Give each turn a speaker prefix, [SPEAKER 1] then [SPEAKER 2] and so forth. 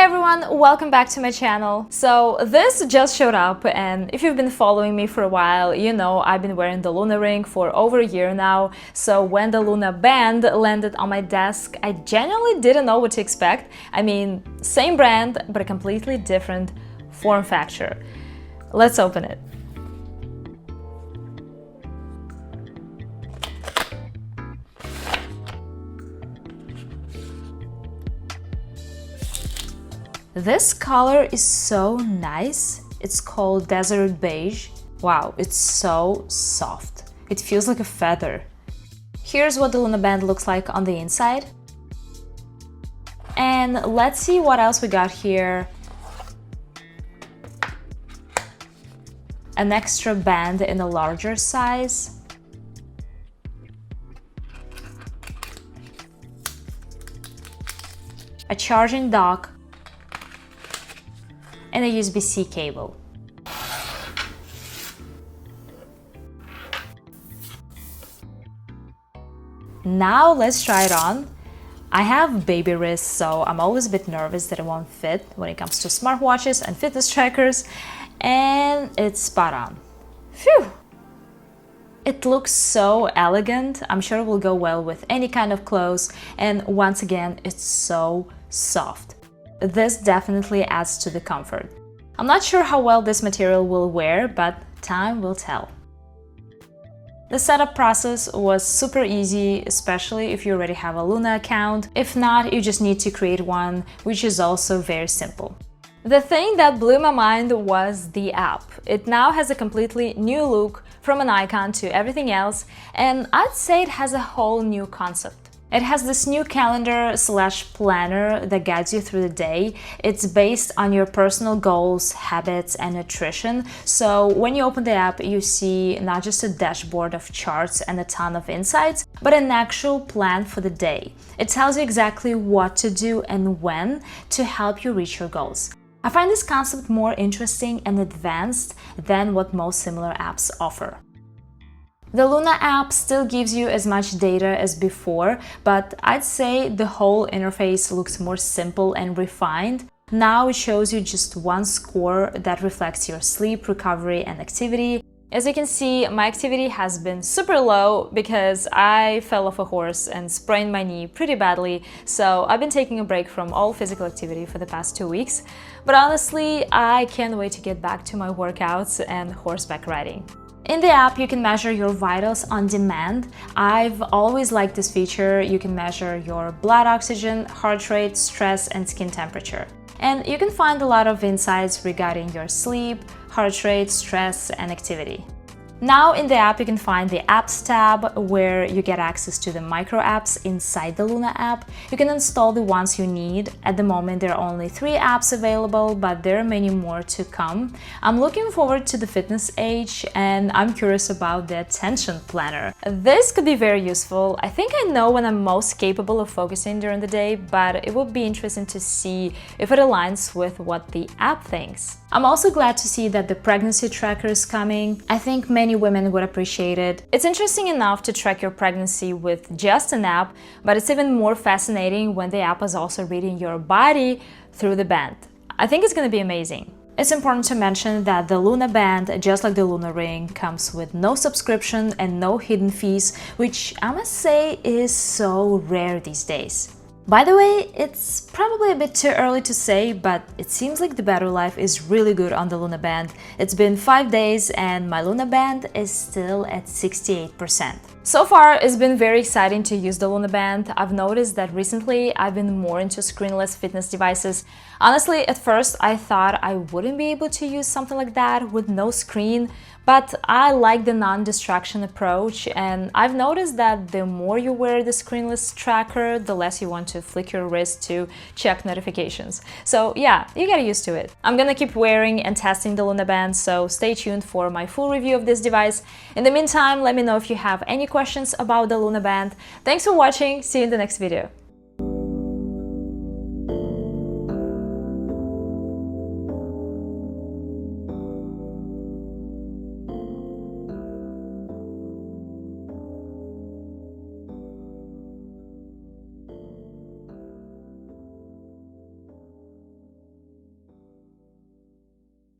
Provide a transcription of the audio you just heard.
[SPEAKER 1] everyone, welcome back to my channel. So this just showed up, and if you've been following me for a while, you know I've been wearing the Luna ring for over a year now. So when the Luna band landed on my desk, I genuinely didn't know what to expect. I mean, same brand, but a completely different form factor. Let's open it. This color is so nice. It's called Desert Beige. Wow, it's so soft. It feels like a feather. Here's what the Luna band looks like on the inside. And let's see what else we got here. An extra band in a larger size. A charging dock. And a USB-C cable. Now let's try it on. I have baby wrists, so I'm always a bit nervous that it won't fit when it comes to smartwatches and fitness trackers, and it's spot on. Phew! It looks so elegant. I'm sure it will go well with any kind of clothes, and once again, it's so soft. This definitely adds to the comfort. I'm not sure how well this material will wear, but time will tell. The setup process was super easy, especially if you already have a Luna account. If not, you just need to create one, which is also very simple. The thing that blew my mind was the app. It now has a completely new look, from an icon to everything else, and I'd say it has a whole new concept. It has this new calendar/planner that guides you through the day. It's based on your personal goals, habits, and nutrition. So when you open the app, you see not just a dashboard of charts and a ton of insights, but an actual plan for the day. It tells you exactly what to do and when to help you reach your goals. I find this concept more interesting and advanced than what most similar apps offer. The Luna app still gives you as much data as before, but I'd say the whole interface looks more simple and refined. Now it shows you just one score that reflects your sleep, recovery, and activity. As you can see, my activity has been super low because I fell off a horse and sprained my knee pretty badly, so I've been taking a break from all physical activity for the past 2 weeks. But honestly, I can't wait to get back to my workouts and horseback riding. In the app, you can measure your vitals on demand. I've always liked this feature. You can measure your blood oxygen, heart rate, stress, and skin temperature. And you can find a lot of insights regarding your sleep, heart rate, stress, and activity. Now in the app, you can find the Apps tab, where you get access to the micro apps inside the Luna app. You can install the ones you need. At the moment, there are only 3 apps available, but there are many more to come. I'm looking forward to the fitness age, and I'm curious about the attention planner. This could be very useful. I think I know when I'm most capable of focusing during the day, but it would be interesting to see if it aligns with what the app thinks. I'm also glad to see that the pregnancy tracker is coming. I think many women would appreciate it. It's interesting enough to track your pregnancy with just an app, but it's even more fascinating when the app is also reading your body through the band. I think it's going to be amazing. It's important to mention that the Luna band, just like the Luna ring, comes with no subscription and no hidden fees, which I must say is so rare these days. By the way, it's probably a bit too early to say, but it seems like the battery life is really good on the Luna band. It's been 5 days and my Luna band is still at 68%. So far, it's been very exciting to use the Luna band. I've noticed that recently I've been more into screenless fitness devices. Honestly, at first I thought I wouldn't be able to use something like that with no screen, but I like the non-distraction approach, and I've noticed that the more you wear the screenless tracker, the less you want to flick your wrist to check notifications. So yeah, you get used to it. I'm gonna keep wearing and testing the Luna band, so stay tuned for my full review of this device. In the meantime, let me know if you have any questions about the Luna band. Thanks for watching, see you in the next video.